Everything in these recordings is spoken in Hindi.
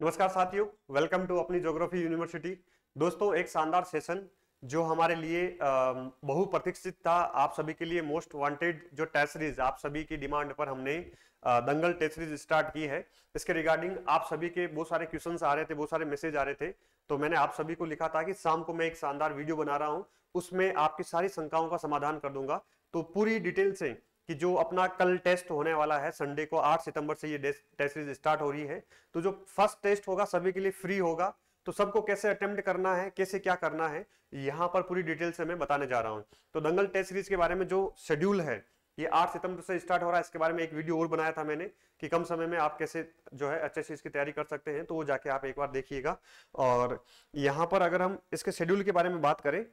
नमस्कार साथियों, वेलकम टू अपनी ज्योग्राफी यूनिवर्सिटी। दोस्तों, एक शानदार सेशन जो हमारे लिए बहुप्रतीक्षित था, आप सभी के लिए मोस्ट वांटेड जो टेस्ट सीरीज, आप सभी की डिमांड पर हमने दंगल टेस्ट सीरीज स्टार्ट की है। इसके रिगार्डिंग आप सभी के बहुत सारे क्वेश्चंस आ रहे थे, बहुत सारे मैसेज आ रहे थे, तो मैंने आप सभी को लिखा था कि शाम को मैं एक शानदार वीडियो बना रहा हूं, उसमें आपकी सारी शंकाओं का समाधान कर दूंगा। तो पूरी डिटेल से कि जो अपना कल टेस्ट होने वाला है संडे को 8 सितंबर से ये टेस्ट सीरीज स्टार्ट हो रही है, तो जो फर्स्ट टेस्ट होगा सभी के लिए फ्री होगा। तो सबको कैसे अटेम्प्ट करना है, कैसे क्या करना है, यहां पर पूरी डिटेल से मैं बताने जा रहा हूं। तो दंगल टेस्ट सीरीज के बारे में जो शेड्यूल है, ये 8 सितंबर से स्टार्ट हो रहा है। इसके बारे में एक वीडियो और बनाया था मैंने कि कम समय में आप कैसे जो है अच्छे से इसकी तैयारी कर सकते हैं, तो वो जाके आप एक बार देखिएगा। और यहां पर अगर हम इसके शेड्यूल के बारे में बात करें,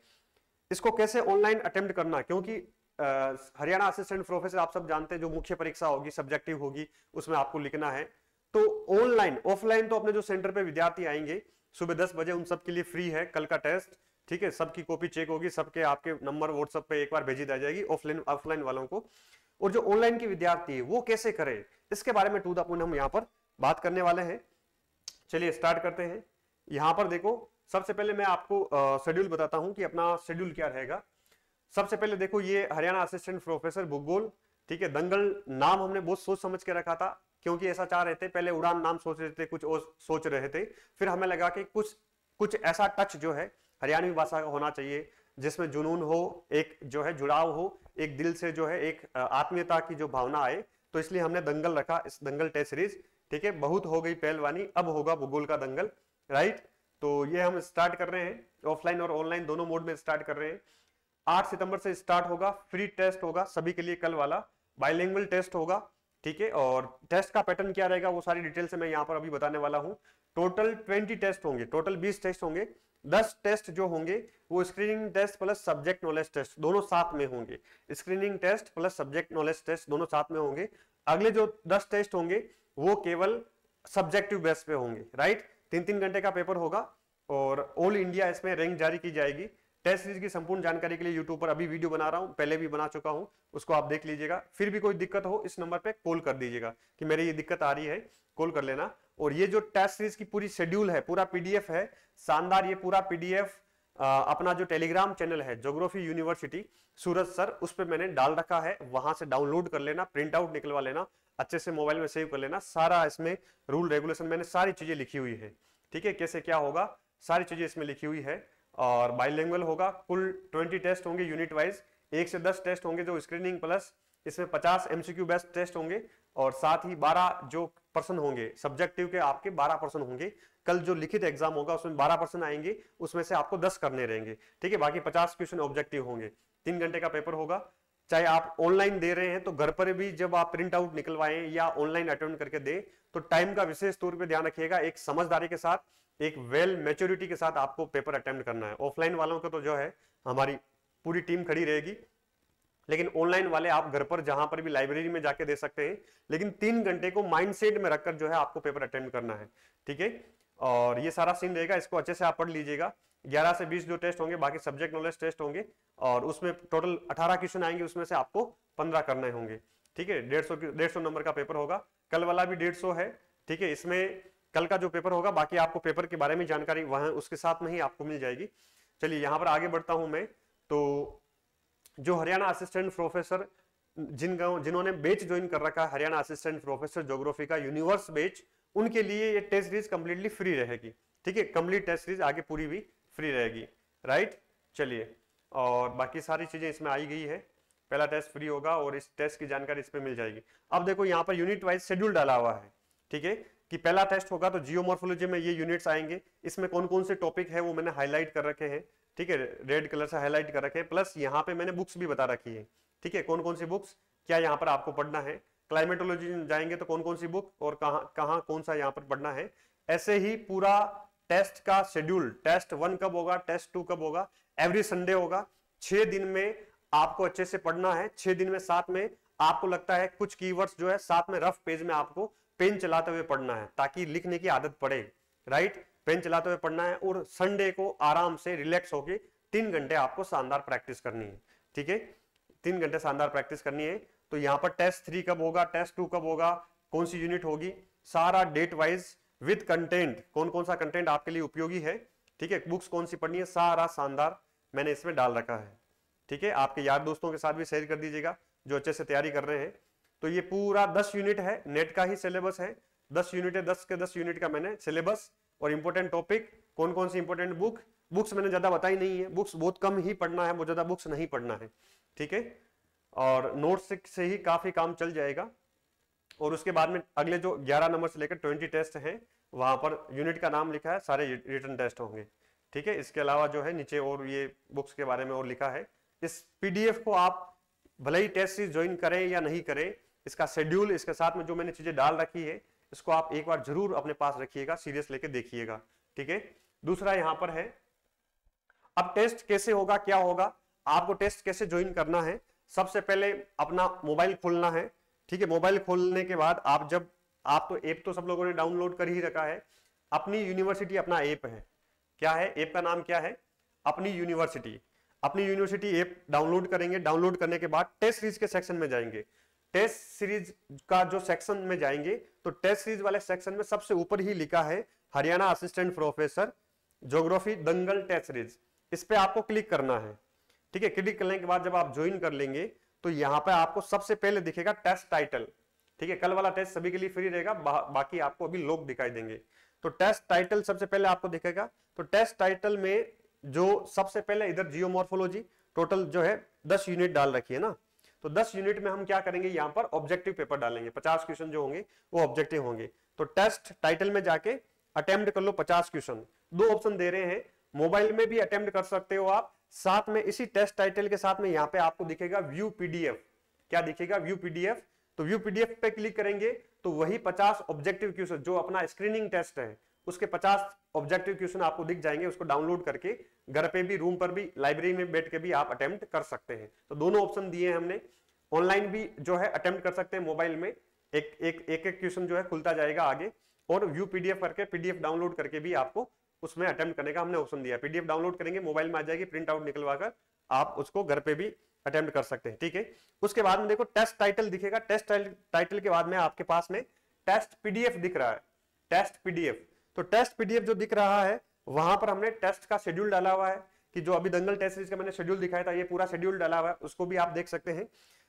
इसको कैसे ऑनलाइन अटेम्प्ट करना, क्योंकि हरियाणा असिस्टेंट प्रोफेसर आप सब जानते हैं जो मुख्य परीक्षा होगी, सब्जेक्टिव होगी, उसमें आपको लिखना है। तो ऑनलाइन ऑफलाइन तो अपने जो सेंटर पे विद्यार्थी आएंगे सुबह 10 बजे, उन सब के लिए फ्री है कल का टेस्ट। ठीक है, सबकी कॉपी चेक होगी, सबके आपके नंबर व्हाट्सएप पे एक बार भेजी जाएगी ऑफलाइन वालों को। और जो ऑनलाइन के विद्यार्थी है वो कैसे करे, इसके बारे में टू द पॉइंट हम यहाँ पर बात करने वाले हैं। चलिए स्टार्ट करते हैं। यहां पर देखो, सबसे पहले मैं आपको शेड्यूल बताता हूं कि अपना शेड्यूल क्या रहेगा। सबसे पहले देखो, ये हरियाणा असिस्टेंट प्रोफेसर भूगोल, ठीक है, दंगल नाम हमने बहुत सोच समझ के रखा था, क्योंकि ऐसा चाह रहे थे, पहले उड़ान नाम सोच रहे थे, कुछ और सोच रहे थे, फिर हमें लगा कि कुछ ऐसा टच जो है हरियाणवी भाषा का होना चाहिए, जिसमें जुनून हो, एक जो है जुड़ाव हो, एक दिल से जो है एक आत्मीयता की जो भावना आए। तो इसलिए हमने दंगल रखा, इस दंगल टेस्ट सीरीज। ठीक है, बहुत हो गई पहलवानी, अब होगा भूगोल का दंगल, राइट। तो ये हम स्टार्ट कर रहे हैं, ऑफलाइन और ऑनलाइन दोनों मोड में स्टार्ट कर रहे हैं। 8 सितंबर से स्टार्ट होगा, फ्री टेस्ट होगा सभी के लिए कल वाला, बाइलिंगुअल टेस्ट होगा। ठीक है, और टेस्ट का पैटर्न क्या रहेगा वो सारी डिटेल से मैं यहां पर अभी बताने वाला हूं। टोटल 20 टेस्ट होंगे, टोटल 20 टेस्ट होंगे। 10 टेस्ट जो होंगे वो screening test plus subject knowledge test दोनों साथ में होंगे। Screening test plus subject knowledge test दोनों साथ में होंगे। अगले जो 10 टेस्ट होंगे वो केवल सब्जेक्टिव बेस पे होंगे, राइट। 3-3 घंटे का पेपर होगा और ऑल इंडिया इसमें रैंक जारी की जाएगी। टेस्ट सीरीज की संपूर्ण जानकारी के लिए यूट्यूब पर अभी वीडियो बना रहा हूं, पहले भी बना चुका हूं, उसको आप देख लीजिएगा। फिर भी कोई दिक्कत हो इस नंबर पे कॉल कर दीजिएगा कि मेरी ये दिक्कत आ रही है, कॉल कर लेना। और ये जो टेस्ट सीरीज की पूरी शेड्यूल है, पूरा पीडीएफ है, शानदार। ये पूरा पीडीएफ अपना जो टेलीग्राम चैनल है ज्योग्राफी यूनिवर्सिटी सूरज सर, उस पर मैंने डाल रखा है, वहां से डाउनलोड कर लेना, प्रिंट आउट निकलवा लेना, अच्छे से मोबाइल में सेव कर लेना। सारा इसमें रूल रेगुलेशन मैंने सारी चीजें लिखी हुई है। ठीक है, कैसे क्या होगा सारी चीजें इसमें लिखी हुई है। और बाइलिंगुअल होगा, कुल 20 टेस्ट होंगे यूनिट वाइज, 1 से 10 टेस्ट होंगे जो स्क्रीनिंग प्लस, इसमें 50 एमसीक्यू बेस्ड टेस्ट होंगे, और साथ ही 12 जो पर्सन होंगे सब्जेक्टिव के, आपके 12 पर्सन होंगे। कल जो लिखित एग्जाम होगा उसमें 12 पर्सन आएंगे, उसमें से आपको 10 करने रहेंगे। ठीक है, बाकी 50 क्वेश्चन ऑब्जेक्टिव होंगे। 3 घंटे का पेपर होगा। चाहे आप ऑनलाइन दे रहे हैं तो घर पर भी जब आप प्रिंट आउट निकलवाएं या ऑनलाइन अटेंड करके दें, तो टाइम का विशेष तौर पे ध्यान रखिएगा। एक समझदारी के साथ, एक वेल मैच्योरिटी के साथ आपको पेपर अटेम्प्ट करना है। ऑफलाइन वालों को तो जो है हमारी पूरी टीम खड़ी रहेगी, लेकिन ऑनलाइन वाले आप घर पर जहां पर भी लाइब्रेरी में जाके दे सकते हैं, लेकिन 3 घंटे को माइंडसेट में रखकर जो है आपको पेपर अटेम्प्ट करना है। ठीक है, और ये सारा सीन रहेगा, इसको अच्छे से आप पढ़ लीजिएगा। 11 से 20 जो टेस्ट होंगे, बाकी सब्जेक्ट नॉलेज टेस्ट होंगे, और उसमें टोटल 18 क्वेश्चन आएंगे, उसमें से आपको 15 करने होंगे। ठीक है, 150 नंबर का पेपर होगा। कल वाला भी 150 है। ठीक है, इसमें कल का जो पेपर होगा, बाकी आपको पेपर के बारे में जानकारी वहां उसके साथ में ही आपको मिल जाएगी। चलिए यहां पर आगे बढ़ता हूं मैं। तो जो हरियाणा असिस्टेंट प्रोफेसर जिन्होंने बैच ज्वाइन कर रखा है, हरियाणा असिस्टेंट प्रोफेसर ज्योग्राफी का यूनिवर्स बैच, उनके लिए ये टेस्ट सीरीज कंप्लीटली फ्री रहेगी। ठीक है, कंप्लीट टेस्ट सीरीज आगे पूरी भी फ्री रहेगी, राइट। चलिए, और बाकी सारी चीजें इसमें आई गई है। पहला टेस्ट फ्री होगा और इस टेस्ट की जानकारी इस पे मिल जाएगी। अब देखो यहाँ पर यूनिट वाइज शेड्यूल डाला हुआ है। ठीक है, कि पहला टेस्ट होगा तो जियोमॉर्फोलॉजी में ये यूनिट्स आएंगे। इसमें कौन कौन से टॉपिक है वो मैंने हाईलाइट कर रखे हैं। ठीक है, रेड कलर से हाईलाइट कर रखे हैं, प्लस यहाँ पे मैंने बुक्स भी बता रखी है। ठीक है, कौन कौन सी बुक्स क्या यहाँ पर आपको पढ़ना है। क्लाइमेटोलॉजी जाएंगे तो कौन कौन सी बुक और कहाँ कौन सा यहाँ पर पढ़ना है। ऐसे ही पूरा टेस्ट का शेड्यूल, टेस्ट 1 कब होगा, टेस्ट 2 कब होगा, एवरी संडे होगा। 6 दिन में आपको अच्छे से पढ़ना है। 6 दिन में साथ में आपको लगता है कुछ कीवर्ड्स जो है साथ में रफ पेज में आपको पेन चलाते हुए पढ़ना है, ताकि लिखने की आदत पड़े, राइट। पेन चलाते हुए पढ़ना है, और संडे को आराम से रिलैक्स होके 3 घंटे आपको शानदार प्रैक्टिस करनी है। ठीक है, 3 घंटे शानदार प्रैक्टिस करनी है। तो यहाँ पर टेस्ट 3 कब होगा, टेस्ट 2 कब होगा, कौन सी यूनिट होगी, सारा डेट वाइज विद कंटेंट, कौन कौन सा कंटेंट आपके लिए उपयोगी है, ठीक है, बुक्स कौन सी पढ़नी है, सारा शानदार मैंने इसमें डाल रखा है, ठीक है। आपके यार दोस्तों के साथ भी शेयर कर दीजिएगा जो अच्छे से तैयारी कर रहे हैं। तो ये पूरा 10 यूनिट है, नेट का ही सिलेबस है, 10 यूनिट है, 10 के 10 यूनिट का मैंने सिलेबस और इंपॉर्टेंट टॉपिक, कौन कौन सी इंपॉर्टेंट बुक्स मैंने ज्यादा बताई नहीं है, बुक्स बहुत कम ही पढ़ना है, बहुत ज्यादा बुक्स नहीं पढ़ना है, ठीक है। और नोट्स से ही काफी काम चल जाएगा। और उसके बाद में अगले जो 11 नंबर से लेकर 20 टेस्ट हैं, वहां पर यूनिट का नाम लिखा है, सारे रिटन टेस्ट होंगे, ठीक है। इसके अलावा जो है नीचे और ये बुक्स के बारे में और लिखा है। इस पीडीएफ को आप भले ही टेस्ट सीरीज ज्वाइन करें या नहीं करें, इसका शेड्यूल, इसके साथ में जो मैंने चीजें डाल रखी है, इसको आप एक बार जरूर अपने पास रखिएगा, सीरियस लेके देखिएगा, ठीक है। दूसरा यहां पर है, अब टेस्ट कैसे होगा, क्या होगा, आपको टेस्ट कैसे ज्वाइन करना है। सबसे पहले अपना मोबाइल खोलना है, ठीक है। मोबाइल खोलने के बाद आप तो ऐप तो सब लोगों ने डाउनलोड कर ही रखा है, अपनी यूनिवर्सिटी अपना ऐप है, क्या है ऐप का नाम, क्या है, अपनी यूनिवर्सिटी। अपनी यूनिवर्सिटी ऐप डाउनलोड करेंगे, डाउनलोड करने के बाद टेस्ट सीरीज के सेक्शन में जाएंगे। टेस्ट सीरीज का जो सेक्शन में जाएंगे तो टेस्ट सीरीज वाले सेक्शन में सबसे ऊपर ही लिखा है हरियाणा असिस्टेंट प्रोफेसर ज्योग्राफी दंगल टेस्ट सीरीज, इस पे आपको क्लिक करना है, ठीक है। क्लिक करने के बाद जब आप ज्वाइन कर लेंगे तो यहाँ पे आपको सबसे पहले दिखेगा टेस्ट टाइटल, ठीक है। कल वाला टेस्ट सभी के लिए फ्री रहेगा, बाकी आपको अभी लोग दिखाई देंगे। तो टेस्ट टाइटल सबसे पहले आपको दिखेगा। तो टेस्ट टाइटल में जो सबसे पहले इधर जियोमॉर्फोलॉजी टोटल जो है 10 यूनिट डाल रखी है ना, तो 10 यूनिट में हम क्या करेंगे, यहाँ पर ऑब्जेक्टिव पेपर डालेंगे, 50 क्वेश्चन जो होंगे वो ऑब्जेक्टिव होंगे। तो टेस्ट टाइटल में जाके अटेम्प्ट कर लो 50 क्वेश्चन, 2 ऑप्शन दे रहे हैं, मोबाइल में भी अटेम्प्ट कर सकते हो आप, साथ में इसी टेस्ट टाइटल के साथ में यहाँ पे आपको दिखेगा व्यू पीडीएफ, क्या दिखेगा, व्यू पीडीएफ। तो व्यू पीडीएफ पे क्लिक करेंगे तो वही 50 ऑब्जेक्टिव क्वेश्चन जो अपना स्क्रीनिंग टेस्ट है उसके 50 ऑब्जेक्टिव क्वेश्चन आपको दिख जाएंगे, उसको डाउनलोड करके घर पे भी, रूम पर भी, लाइब्रेरी में बैठ के भी आप अटेम्प्ट कर सकते हैं। तो दोनों ऑप्शन दिए हैं हमने, ऑनलाइन भी जो है अटेम्प्ट कर सकते हैं, मोबाइल में एक एक क्वेश्चन जो है खुलता जाएगा आगे, और व्यू पीडीएफ करके पीडीएफ डाउनलोड करके भी आपको उसमें अटेम्प्ट करने का हमने ऑप्शन दिया। पीडीएफ डाउनलोड करेंगे, मोबाइल में आ जाएगी, प्रिंट आउट निकलवा कर आप उसको घर पे भी अटेम्प्ट कर सकते हैं, ठीक है। उसके बाद में देखो टेस्ट टाइटल दिखेगा, टेस्ट टाइटल के बाद में आपके पास में टेस्ट पीडीएफ दिख रहा है, टेस्ट पीडीएफ। तो टेस्ट पीडीएफ जो दिख रहा है वहां पर हमने टेस्ट का शेड्यूल डाला हुआ है, कि जो अभी दंगल टेस्ट सीरीज का मैंने शेड्यूल दिखाया था, ये पूरा शेड्यूल डाला हुआ है, उसको भी आप देख सकते हैं।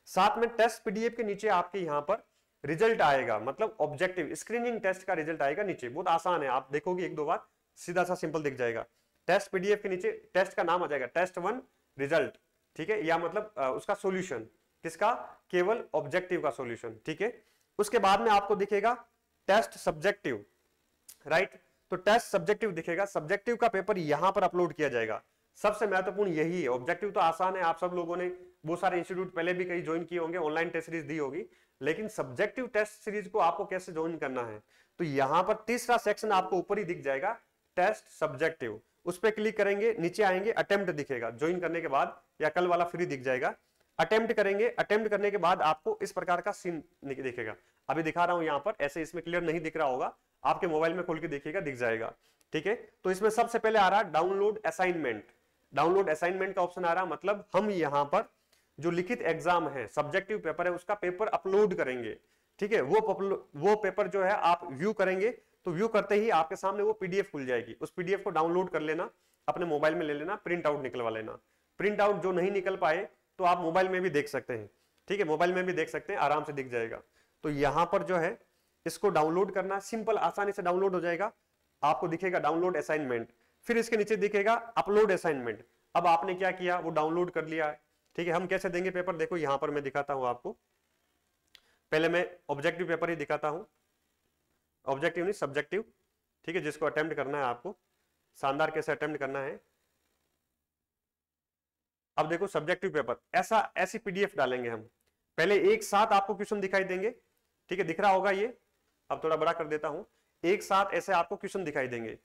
साथ में टेस्ट पीडीएफ के नीचे आपके यहाँ पर रिजल्ट आएगा, मतलब ऑब्जेक्टिव स्क्रीनिंग टेस्ट का रिजल्ट आएगा नीचे, बहुत आसान है, आप देखोगे 1-2 बार सीधा सा सिंपल दिख जाएगा। टेस्ट पीडीएफ के नीचे टेस्ट का नाम आ जाएगा, टेस्ट 1 रिजल्ट, ठीक है, या मतलब उसका सॉल्यूशन, किसका, केवल ऑब्जेक्टिव का सॉल्यूशन, ठीक है। उसके बाद में आपको दिखेगा टेस्ट सब्जेक्टिव, राइट। तो टेस्ट सब्जेक्टिव दिखेगा, सब्जेक्टिव का पेपर यहां पर अपलोड किया जाएगा। सबसे महत्वपूर्ण यही है, ऑब्जेक्टिव तो आसान है, आप सब लोगों ने बहुत सारे इंस्टीट्यूट पहले भी कहीं ज्वाइन किए होंगे, ऑनलाइन टेस्ट सीरीज दी होगी, लेकिन सब्जेक्टिव टेस्ट सीरीज को आपको कैसे ज्वाइन करना है, तो यहां पर तीसरा सेक्शन आपको ऊपर ही दिख जाएगा, टेस्ट सब्जेक्टिव, उस पर क्लिक करेंगे, नीचे आएंगे, अटेम्प्ट दिखेगा, ज्वाइन करने के बाद या कल वाला फ्री दिख जाएगा। अटेम्प्ट करेंगे, अटेम्प्ट करने के बाद आपको इस प्रकार का सीन दिखेगा, अभी दिखा रहा हूं यहां पर, ऐसे इसमें क्लियर नहीं दिख रहा होगा, आपके मोबाइल में खोल के देखिएगा, दिख जाएगा, ठीक है। तो इसमें सबसे पहले आ रहा डाउनलोड असाइनमेंट, डाउनलोड असाइनमेंट का ऑप्शन आ रहा, मतलब हम यहां पर जो लिखित एग्जाम है, सब्जेक्टिव पेपर है, उसका पेपर अपलोड करेंगे, ठीक है। वो पेपर जो है आप व्यू करेंगे, तो व्यू करते ही आपके सामने वो पीडीएफ खुल जाएगी, उस पीडीएफ को डाउनलोड कर लेना, अपने मोबाइल में ले लेना, प्रिंट आउट निकलवा लेना। प्रिंट आउट जो नहीं निकल पाए तो आप मोबाइल में भी देख सकते हैं, ठीक है, मोबाइल में भी देख सकते हैं, आराम से दिख जाएगा। तो यहां पर जो है इसको डाउनलोड करना, सिंपल आसानी से डाउनलोड हो जाएगा, आपको दिखेगा डाउनलोड असाइनमेंट, फिर इसके नीचे दिखेगा अपलोड असाइनमेंट। अब आपने क्या किया, वो डाउनलोड कर लिया है, ठीक है। हम कैसे देंगे पेपर, देखो यहां पर मैं दिखाता हूं आपको, पहले मैं ऑब्जेक्टिव पेपर ही दिखाता हूं, ऑब्जेक्टिव नहीं सब्जेक्टिव, ठीक है, जिसको अटेम्प्ट करना है आपको, शानदार कैसे अटेम्प्ट करना है। अब देखो सब्जेक्टिव पेपर, ऐसी पीडीएफ डालेंगे हम, पहले एक साथ आपको क्वेश्चन दिखाई देंगे, ठीक है, दिख रहा होगा ये, अब थोड़ा बड़ा कर देता हूं, एक साथ ऐसे आपको क्वेश्चन दिखाई देंगे,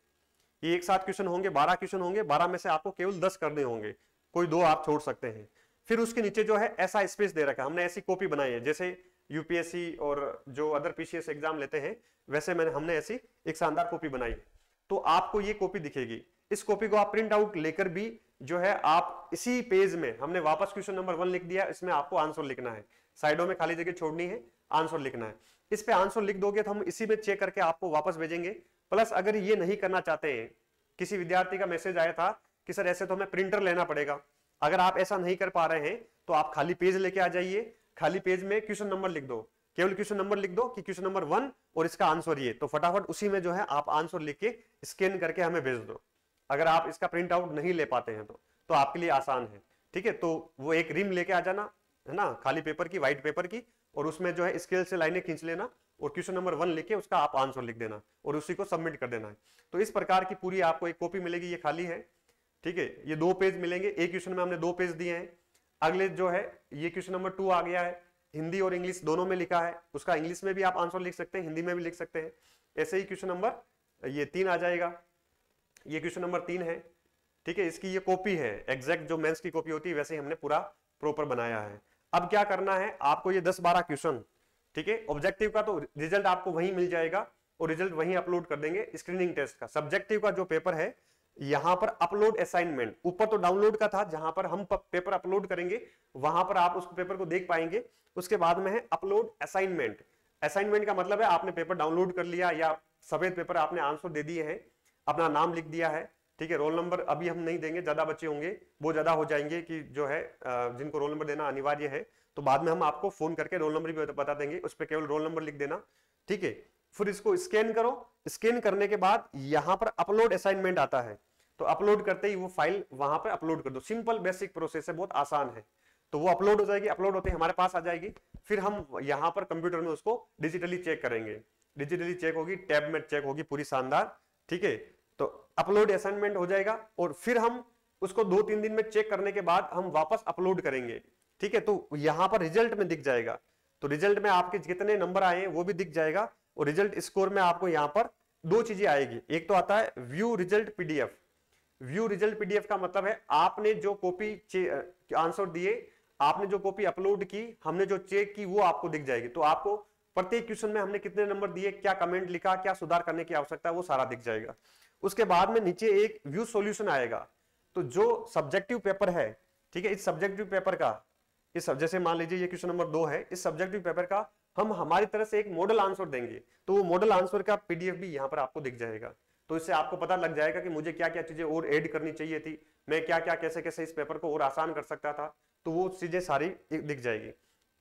ये एक साथ क्वेश्चन होंगे, 12 क्वेश्चन होंगे, 12 में से आपको केवल 10 करने होंगे, कोई 2 आप छोड़ सकते हैं। फिर उसके नीचे जो है ऐसा स्पेस दे रखा है, हमने ऐसी कॉपी बनाई है, जैसे यूपीएससी और जो अदर पीसीएस एग्जाम लेते हैं वैसे हमने ऐसी एक शानदार कॉपी बनाई है। तो आपको ये कॉपी दिखेगी, इस कॉपी को आप प्रिंट आउट लेकर भी जो है आप इसी पेज में, हमने वापस क्वेश्चन नंबर 1 लिख दिया, इसमें आपको आंसर लिखना है, साइडों में खाली जगह छोड़नी है, आंसर लिखना है, इस पे आंसर लिख दोगे तो हम इसी में चेक करके आपको वापस भेजेंगे, प्लस अगर ये नहीं करना चाहते हैं, किसी विद्यार्थी का मैसेज आया था कि सर ऐसे तो हमें प्रिंटर लेना पड़ेगा, अगर आप ऐसा नहीं कर पा रहे हैं तो आप खाली पेज लेके आ जाइए, खाली पेज में क्वेश्चन नंबर लिख दो, केवल क्वेश्चन नंबर लिख दो कि क्वेश्चन नंबर 1 और इसका आंसर ये, तो फटाफट उसी में जो है आप आंसर लिख के स्कैन करके हमें भेज दो। अगर आप इसका प्रिंट आउट नहीं ले पाते हैं तो आपके लिए आसान है, ठीक है। तो वो एक रिम लेके आ जाना है ना, खाली पेपर की, व्हाइट पेपर की, और उसमें जो है स्केल से लाइनें खींच लेना और क्वेश्चन नंबर 1 लिख के उसका आप आंसर लिख देना और उसी को सबमिट कर देना है। तो इस प्रकार की पूरी आपको एक कॉपी मिलेगी, ये खाली है, ठीक है। ये 2 पेज मिलेंगे, एक क्वेश्चन में हमने 2 पेज दिए हैं। अगले जो है ये क्वेश्चन नंबर 2 आ गया है, हिंदी और इंग्लिश दोनों में लिखा है, उसका इंग्लिश में भी आप आंसर लिख सकते हैं, हिंदी में भी लिख सकते हैं। ऐसे ही क्वेश्चन नंबर ये 3 आ जाएगा, ये क्वेश्चन नंबर 3 है, ठीक है। इसकी ये कॉपी है, एग्जैक्ट जो मेंस की कॉपी होती है वैसे ही हमने पूरा प्रॉपर बनाया है। अब क्या करना है आपको, ये 10-12 क्वेश्चन, ठीक है। ऑब्जेक्टिव का तो रिजल्ट आपको वहीं मिल जाएगा और रिजल्ट वहीं अपलोड कर देंगे। स्क्रीनिंग टेस्ट का, सब्जेक्टिव का जो पेपर है यहां पर अपलोड असाइनमेंट, ऊपर तो डाउनलोड का था, जहां पर हम पेपर अपलोड करेंगे वहां पर आप उस पेपर को देख पाएंगे। उसके बाद में है अपलोड असाइनमेंट। असाइनमेंट का मतलब है आपने पेपर डाउनलोड कर लिया या सफेद पेपर आपने आंसर दे दिए हैं, अपना नाम लिख दिया है, ठीक है। रोल नंबर अभी हम नहीं देंगे, ज्यादा बच्चे होंगे, वो ज्यादा हो जाएंगे कि जो है जिनको रोल नंबर देना अनिवार्य है, तो बाद में हम आपको फोन करके रोल नंबर भी बता देंगे, उस पर केवल रोल नंबर लिख देना, ठीक है। फिर इसको स्कैन करो, स्कैन करने के बाद यहां पर अपलोड असाइनमेंट आता है, तो अपलोड करते ही वो फाइल वहां पर अपलोड कर दो। सिंपल बेसिक प्रोसेस है, बहुत आसान है। तो वो अपलोड हो जाएगी, अपलोड होते ही हमारे पास आ जाएगी, फिर हम यहाँ पर कंप्यूटर में उसको डिजिटली चेक करेंगे, डिजिटली चेक होगी, टैब में चेक होगी पूरी शानदार, ठीक है। तो अपलोड असाइनमेंट हो जाएगा और फिर हम उसको 2-3 दिन में चेक करने के बाद हम वापस अपलोड करेंगे, ठीक है। तो यहाँ पर रिजल्ट में दिख जाएगा, तो रिजल्ट में आपके कितने नंबर आए हैं वो भी दिख जाएगा, और रिजल्ट स्कोर में आपको यहाँ पर 2 चीजें आएगी। एक तो आता है view result PDF. View result PDF का मतलब है आपने जो कॉपी आंसर दिए, आपने जो कॉपी अपलोड की, हमने जो चेक की, वो आपको दिख जाएगी। तो आपको प्रत्येक क्वेश्चन में हमने कितने नंबर दिए, क्या कमेंट लिखा, क्या सुधार करने की आवश्यकता है, वो सारा दिख जाएगा। उसके बाद में नीचे एक व्यू सॉल्यूशन आएगा, तो जो सब्जेक्टिव पेपर है, ठीक है, इस सब्जेक्टिव पेपर का, इस जैसे मान लीजिए ये क्वेश्चन नंबर 2 है, इस सब्जेक्टिव पेपर का हम हमारी तरफ से एक मॉडल आंसर देंगे, तो वो मॉडल आंसर का पीडीएफ भी यहाँ पर आपको दिख जाएगा। तो इससे आपको पता लग जाएगा कि मुझे क्या क्या चीजें और ऐड करनी चाहिए थी, मैं क्या क्या कैसे कैसे इस पेपर को और आसान कर सकता था, तो वो चीजें सारी दिख जाएगी।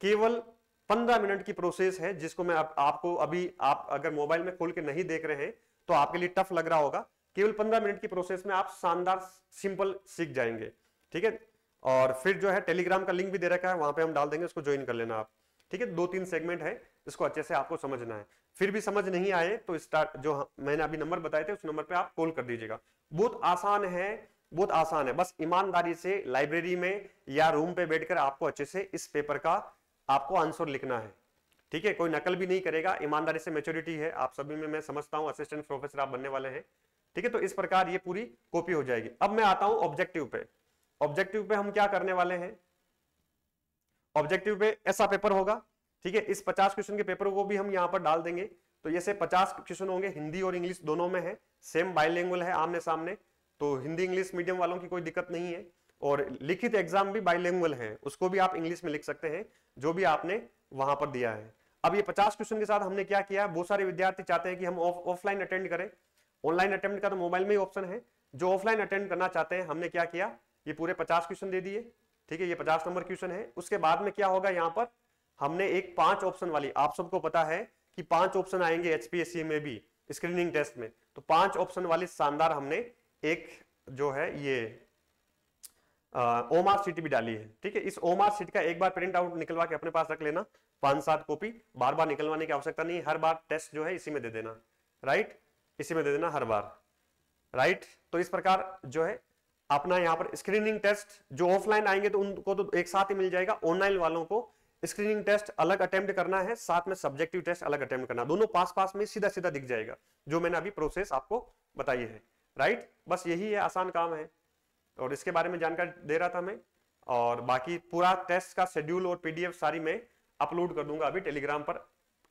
केवल 15 मिनट की प्रोसेस है, जिसको मैं आपको अभी, आप अगर मोबाइल में खोल के नहीं देख रहे हैं तो आपके लिए टफ लग रहा होगा। केवल 15 मिनट की प्रोसेस में आप शानदार सिंपल सीख जाएंगे, ठीक है। और फिर जो है टेलीग्राम का लिंक भी दे रखा है, वहां पे हम डाल देंगे, उसको ज्वाइन कर लेना आप, ठीक है। 2-3 सेगमेंट है, इसको अच्छे से आपको समझना है। फिर भी समझ नहीं आए तो स्टार्ट, जो मैंने अभी नंबर बताए थे उस नंबर पे आप कॉल कर दीजिएगा। बहुत आसान है, बहुत आसान है, बस ईमानदारी से लाइब्रेरी में या रूम पे बैठकर आपको अच्छे से इस पेपर का आपको आंसर लिखना है, ठीक है। कोई नकल भी नहीं करेगा, ईमानदारी से, मैच्योरिटी है आप सभी में, मैं समझता हूं असिस्टेंट प्रोफेसर आप बनने वाले हैं, ठीक है। तो इस प्रकार ये पूरी कॉपी हो जाएगी। अब मैं आता हूं ऑब्जेक्टिव पे। ऑब्जेक्टिव पे हम क्या करने वाले हैं, ऑब्जेक्टिव पे ऐसा पेपर होगा, ठीक है। इस 50 क्वेश्चन के पेपर को भी हम यहाँ पर डाल देंगे, तो जैसे 50 क्वेश्चन होंगे, हिंदी और इंग्लिश दोनों में है, सेम बाइलिंगुअल है, आमने सामने, तो हिंदी इंग्लिश मीडियम वालों की कोई दिक्कत नहीं है। और लिखित एग्जाम भी बाइलिंगुअल है, उसको भी आप इंग्लिश में लिख सकते हैं जो भी आपने वहां पर दिया है। अब ये 50 क्वेश्चन के साथ हमने क्या किया, बहुत सारे विद्यार्थी चाहते हैं कि हम ऑफलाइन अटेंड करें, ऑनलाइन अटेंड का तो मोबाइल में ही ऑप्शन है, जो ऑफलाइन अटेंड करना चाहते हैं हमने क्या किया, ये पूरे 50 क्वेश्चन दे दिए, ठीक है। ये 50 नंबर क्वेश्चन है। उसके बाद में क्या होगा, यहाँ पर हमने एक 5 ऑप्शन वाली, आप सबको पता है कि 5 ऑप्शन आएंगे एचपीएससी में भी स्क्रीनिंग टेस्ट में, तो 5 ऑप्शन वाली शानदार हमने एक जो है ये ओमार शीट भी डाली है, ठीक है। इस ओमार शीट का एक बार प्रिंट आउट निकलवा के अपने पास रख लेना, 5-7 कॉपी, बार बार निकलवाने की आवश्यकता नहीं, हर बार टेस्ट जो है इसी में दे देना, राइट, इसी में दे देना हर बार, राइट। तो इस प्रकार जो है अपना यहाँ पर स्क्रीनिंग टेस्ट, जो ऑफलाइन आएंगे तो उनको तो एक साथ ही मिल जाएगा, ऑनलाइन वालों को स्क्रीनिंग टेस्ट अलग अटेम्प्ट करना है, साथ में सब्जेक्टिव टेस्ट अलग अटेम्प्ट करना, दोनों पास पास में सीधा सीधा दिख जाएगा, जो मैंने अभी प्रोसेस आपको बताई है, राइट। बस यही है, आसान काम है, और इसके बारे में जानकारी दे रहा था मैं। और बाकी पूरा टेस्ट का शेड्यूल और पीडीएफ सारी मैं अपलोड कर दूंगा, अभी टेलीग्राम पर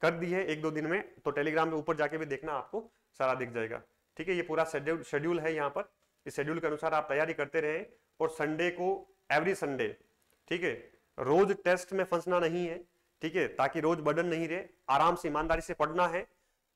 कर दी है 1-2 दिन में, तो टेलीग्राम के ऊपर जाके भी देखना, आपको सारा दिख जाएगा, ठीक है। ये पूरा शेड्यूल है यहाँ पर, इस शेड्यूल के अनुसार आप तैयारी करते रहे, और संडे को, एवरी संडे, ठीक है, रोज टेस्ट में फंसना नहीं है, ठीक है, ताकि रोज बर्डन नहीं रहे, आराम से ईमानदारी से पढ़ना है,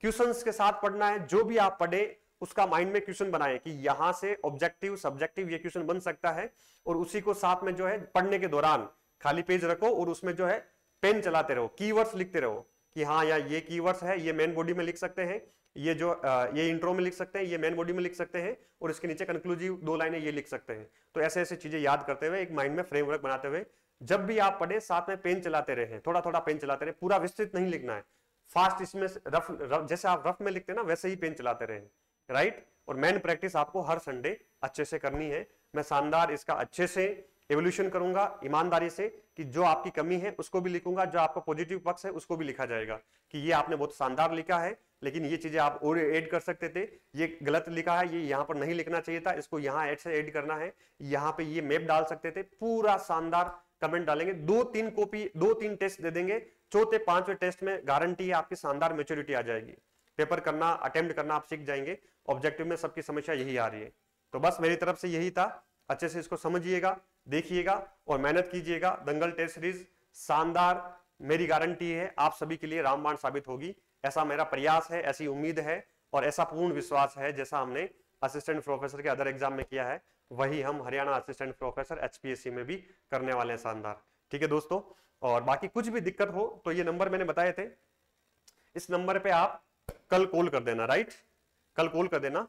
क्वेश्चंस के साथ पढ़ना है। जो भी आप पढ़े उसका माइंड में क्वेश्चन बनाए कि यहां से ऑब्जेक्टिव सब्जेक्टिव ये क्वेश्चन बन सकता है, और उसी को साथ में जो है पढ़ने के दौरान खाली पेज रखो और उसमें जो है पेन चलाते रहो, कीवर्ड्स लिखते रहो कि हाँ यार ये कीवर्ड्स है, ये मेन बॉडी में लिख सकते हैं, ये जो ये इंट्रो में लिख सकते हैं, ये मेन बॉडी में लिख सकते हैं, और इसके नीचे कंक्लूसिव 2 लाइनें ये लिख सकते हैं। तो ऐसे ऐसे चीजें याद करते हुए एक माइंड में फ्रेमवर्क बनाते हुए जब भी आप पढ़े साथ में पेन चलाते रहे, थोड़ा थोड़ा पेन चलाते रहे, पूरा विस्तृत नहीं लिखना है, फास्ट इसमें रफ जैसे आप रफ में लिखते हैं ना वैसे ही पेन चलाते रहे, राइट। और मेन प्रैक्टिस आपको हर संडे अच्छे से करनी है। मैं शानदार इसका अच्छे से एवोल्यूशन करूंगा ईमानदारी से, कि जो आपकी कमी है उसको भी लिखूंगा, जो आपका पॉजिटिव पक्ष है उसको भी लिखा जाएगा कि ये आपने बहुत शानदार लिखा है, लेकिन ये चीजें आप और ऐड कर सकते थे, ये गलत लिखा है, ये यहाँ पर नहीं लिखना चाहिए था, इसको यहाँ ऐड करना है, यहाँ पे ये मैप डाल सकते थे। पूरा शानदार कमेंट डालेंगे, 2-3 कॉपी 2-3 टेस्ट दे देंगे, चौथे 5वें टेस्ट में गारंटी है आपकी शानदार मैच्योरिटी आ जाएगी। पेपर करना अटेम्प्ट करना आप सीख जाएंगे। ऑब्जेक्टिव में सबकी समस्या यही आ रही है। तो बस मेरी तरफ से यही था, अच्छे से इसको समझिएगा, देखिएगा और मेहनत कीजिएगा। दंगल टेस्ट सीरीज शानदार, मेरी गारंटी है आप सभी के लिए रामबाण साबित होगी। ऐसा मेरा प्रयास है, ऐसी उम्मीद है और ऐसा पूर्ण विश्वास है जैसा हमने असिस्टेंट प्रोफेसर के अदर एग्जाम में किया है, वही हम हरियाणा असिस्टेंट प्रोफेसर HPSC में भी करने वाले हैं शानदार। ठीक है दोस्तों, और बाकी कुछ भी दिक्कत हो तो ये नंबर मैंने बताए थे, इस नंबर पे आप कल कॉल कर देना, राइट, कल कॉल कर देना,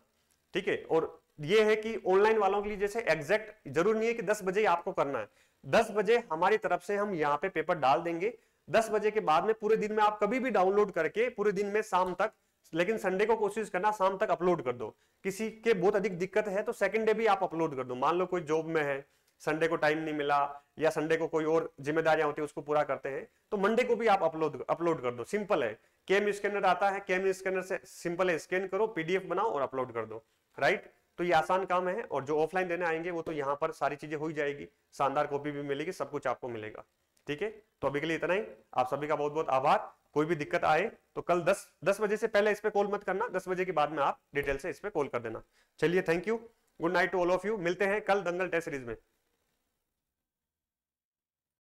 ठीक है। और ये है कि ऑनलाइन वालों के लिए जैसे एग्जैक्ट जरूर नहीं है कि 10 बजे ही आपको करना है, 10 बजे हमारी तरफ से हम यहाँ पे पेपर डाल देंगे। 10 बजे के बाद में पूरे दिन में आप कभी भी डाउनलोड करके पूरे दिन में शाम तक, लेकिन संडे को कोशिश करना शाम तक अपलोड कर दो। किसी के बहुत अधिक दिक्कत है तो सेकंड डे भी आप अपलोड कर दो। मान लो कोई जॉब में है, संडे को टाइम नहीं मिला या संडे को कोई और जिम्मेदारियां होती है उसको पूरा करते हैं, तो मंडे को भी आप अपलोड कर दो। सिंपल है, केम स्कैनर आता है, केम स्कैनर से सिंपल है, स्कैन करो, PDF बनाओ और अपलोड कर दो, राइट। तो ये आसान काम है, और जो ऑफलाइन देने आएंगे वो तो यहाँ पर सारी चीजें हो ही जाएगी, शानदार कॉपी भी मिलेगी, सब कुछ आपको मिलेगा, ठीक है। तो अभी के लिए इतना ही, आप सभी का बहुत बहुत आभार। कोई भी दिक्कत आए तो कल 10 बजे से पहले इस पे कॉल मत करना, 10 बजे के बाद में आप डिटेल से इस पे कॉल कर देना। चलिए, thank you, good night to all of you, मिलते हैं कल दंगल टेस्ट सीरीज में।